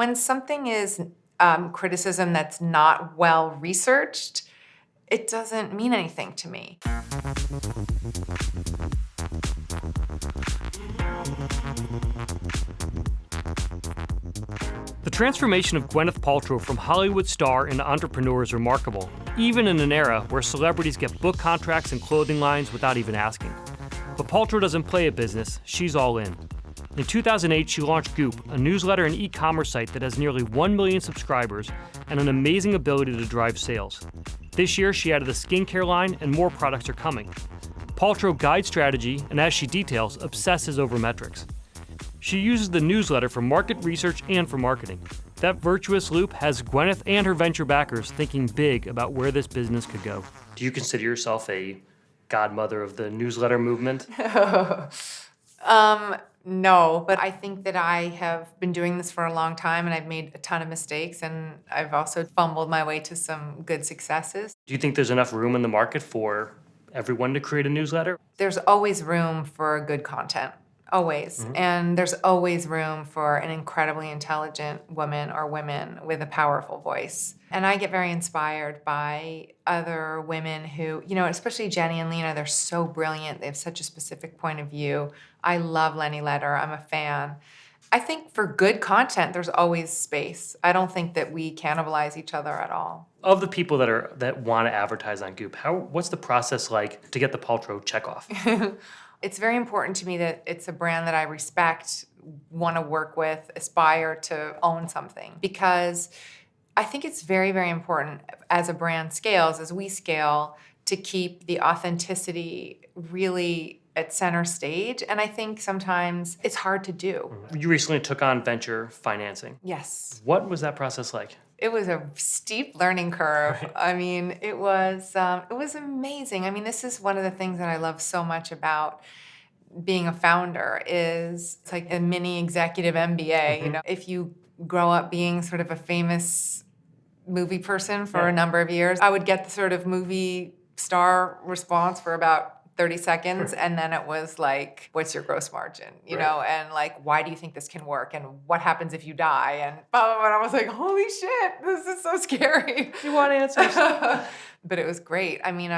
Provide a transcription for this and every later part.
When something is criticism that's not well researched, it doesn't mean anything to me. The transformation of Gwyneth Paltrow from Hollywood star into entrepreneur is remarkable, even in an era where celebrities get book contracts and clothing lines without even asking. But Paltrow doesn't play a business, she's all in. In 2008, she launched Goop, a newsletter and e-commerce site that has nearly 1 million subscribers and an amazing ability to drive sales. This year, she added a skincare line and more products are coming. Paltrow guides strategy and, as she details, obsesses over metrics. She uses the newsletter for market research and for marketing. That virtuous loop has Gwyneth and her venture backers thinking big about where this business could go. Do you consider yourself a godmother of the newsletter movement? No, but I think that I have been doing this for a long time and I've made a ton of mistakes and I've also fumbled my way to some good successes. Do you think there's enough room in the market for everyone to create a newsletter? There's always room for good content. Always. Mm-hmm. And there's always room for an incredibly intelligent woman or women with a powerful voice. And I get very inspired by other women who, especially Jenny and Lena, they're so brilliant. They have such a specific point of view. I love Lenny Letter. I'm a fan. I think for good content, there's always space. I don't think that we cannibalize each other at all. Of the people that want to advertise on Goop, what's the process like to get the Paltrow checkoff? It's very important to me that it's a brand that I respect, want to work with, aspire to own something. Because I think it's very, very important as a brand scales, as we scale, to keep the authenticity really at center stage. And I think sometimes it's hard to do. You recently took on venture financing. Yes. What was that process like? It was a steep learning curve. Right. I mean, it was amazing. I mean, this is one of the things that I love so much about being a founder is it's like a mini executive MBA. Mm-hmm. If you grow up being sort of a famous movie person for a number of years, I would get the sort of movie star response for about 30 seconds. And then it was like, what's your gross margin? You know, and like, why do you think this can work? And what happens if you die? And blah, blah, blah. And I was like, holy shit, this is so scary. You want answers? But it was great. I mean,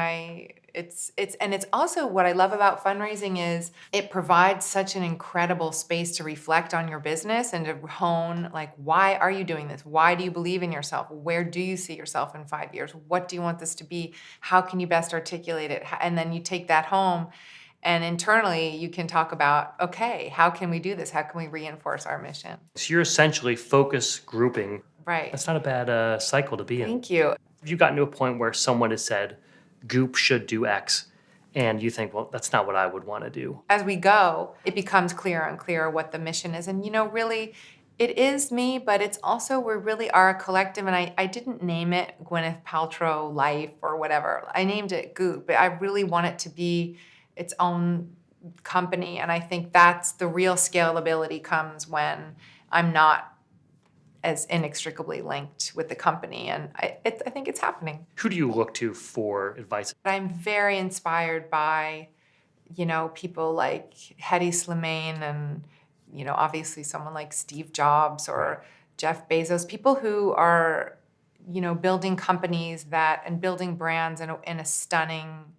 it's also what I love about fundraising is it provides such an incredible space to reflect on your business and to hone, like, why are you doing this? Why do you believe in yourself? Where do you see yourself in 5 years? What do you want this to be? How can you best articulate it? And then you take that home and internally you can talk about, okay, how can we do this? How can we reinforce our mission? So you're essentially focus grouping. Right. That's not a bad cycle to be in. Thank you. Have you gotten to a point where someone has said, Goop should do X, and you think, well, that's not what I would want to do? As we go, it becomes clearer and clearer what the mission is. And, really, it is me, but it's also we really are a collective. And I didn't name it Gwyneth Paltrow Life or whatever. I named it Goop, but I really want it to be its own company. And I think that's the real scalability comes when I'm not as inextricably linked with the company. And I think it's happening. Who do you look to for advice? I'm very inspired by, people like Hedy Slimane and, obviously someone like Steve Jobs or Jeff Bezos, people who are, building companies and building brands in a stunning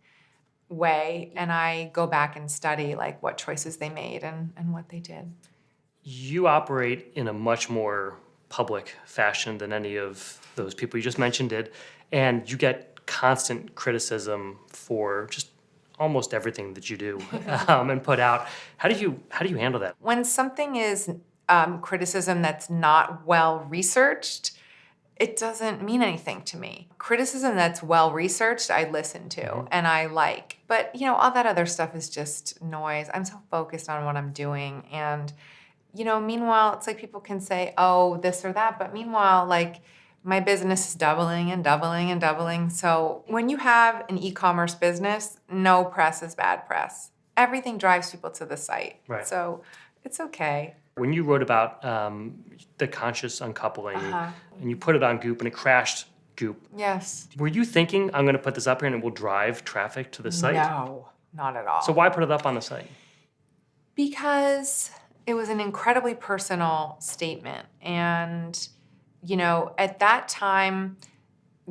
way. And I go back and study like what choices they made and what they did. You operate in a much more public fashion than any of those people you just mentioned did, and you get constant criticism for just almost everything that you do and put out. How do you handle that? When something is criticism that's not well researched, it doesn't mean anything to me. Criticism that's well researched, I listen to and I like. But all that other stuff is just noise. I'm so focused on what I'm doing, and meanwhile, it's like people can say, oh, this or that. But meanwhile, like my business is doubling and doubling and doubling. So when you have an e-commerce business, no press is bad press. Everything drives people to the site. Right. So it's okay. When you wrote about the conscious uncoupling and you put it on Goop and it crashed Goop. Yes. Were you thinking, I'm going to put this up here and it will drive traffic to the site? No, not at all. So why put it up on the site? Because It was an incredibly personal statement. And, at that time,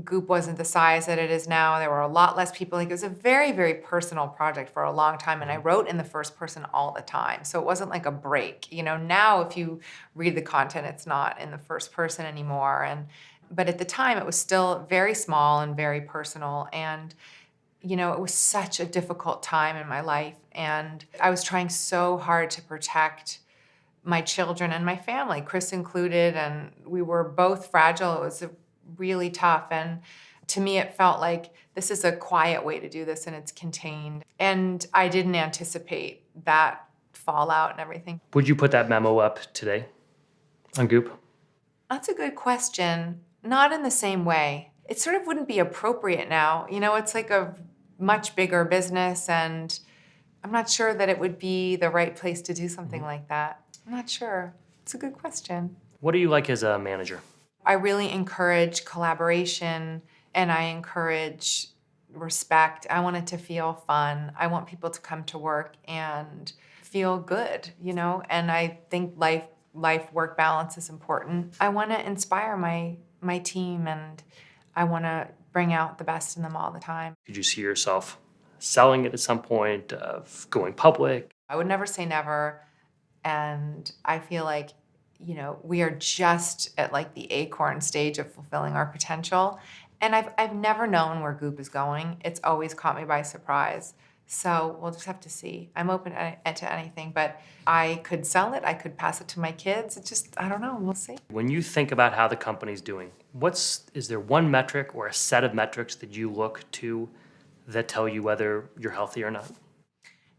Goop wasn't the size that it is now. There were a lot less people. Like, it was a very, very personal project for a long time. And I wrote in the first person all the time. So it wasn't like a break. Now if you read the content, it's not in the first person anymore. But at the time, it was still very small and very personal. And it was such a difficult time in my life. And I was trying so hard to protect my children and my family, Chris included, and we were both fragile. It was really tough. And to me, it felt like this is a quiet way to do this and it's contained. And I didn't anticipate that fallout and everything. Would you put that memo up today on Goop? That's a good question. Not in the same way. It sort of wouldn't be appropriate now. It's like a much bigger business, and I'm not sure that it would be the right place to do something like that. I'm not sure. It's a good question. What do you like as a manager? I really encourage collaboration and I encourage respect. I want it to feel fun. I want people to come to work and feel good, and I think life-work balance is important. I want to inspire my team, and I want to bring out the best in them all the time. Could you see yourself selling it at some point, of going public? I would never say never. And I feel like, we are just at like the acorn stage of fulfilling our potential. And I've never known where Goop is going. It's always caught me by surprise. So we'll just have to see. I'm open to anything, but I could sell it. I could pass it to my kids. I don't know. We'll see. When you think about how the company's doing, is there one metric or a set of metrics that you look to that tell you whether you're healthy or not?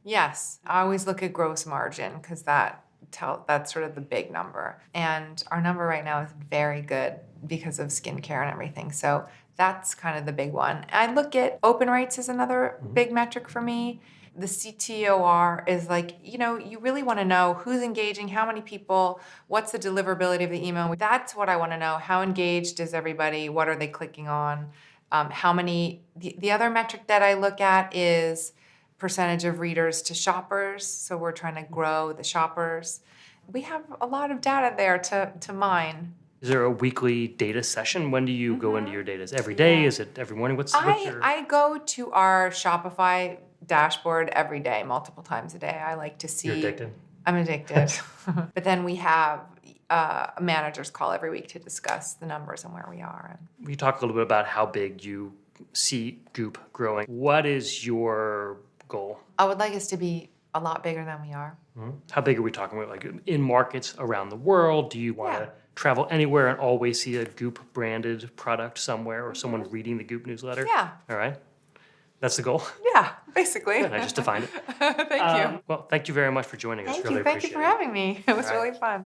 Yes, I always look at gross margin because that's sort of the big number. And our number right now is very good because of skincare and everything. So that's kind of the big one. I look at open rates as another big metric for me. The CTOR is like, you really want to know who's engaging, how many people, what's the deliverability of the email. That's what I want to know. How engaged is everybody? What are they clicking on? The other metric that I look at is percentage of readers to shoppers. So we're trying to grow the shoppers. We have a lot of data there to mine. Is there a weekly data session? When do you go into your data? Is it every day? Yeah. Is it every morning? I go to our Shopify dashboard every day, multiple times a day. I like to see. You're addicted? I'm addicted. But then we have a manager's call every week to discuss the numbers and where we are. We talk a little bit about how big you see Goop growing. What is your goal? I would like us to be a lot bigger than we are. Mm-hmm. How big are we talking about? Like in markets around the world? Do you want to travel anywhere and always see a Goop branded product somewhere or someone reading the Goop newsletter? Yeah. All right. That's the goal? Yeah, basically. Good. I just defined it. Thank you. Well, thank you very much for joining us. Thank Really you. Thank you appreciate for it. having me. It was really fun.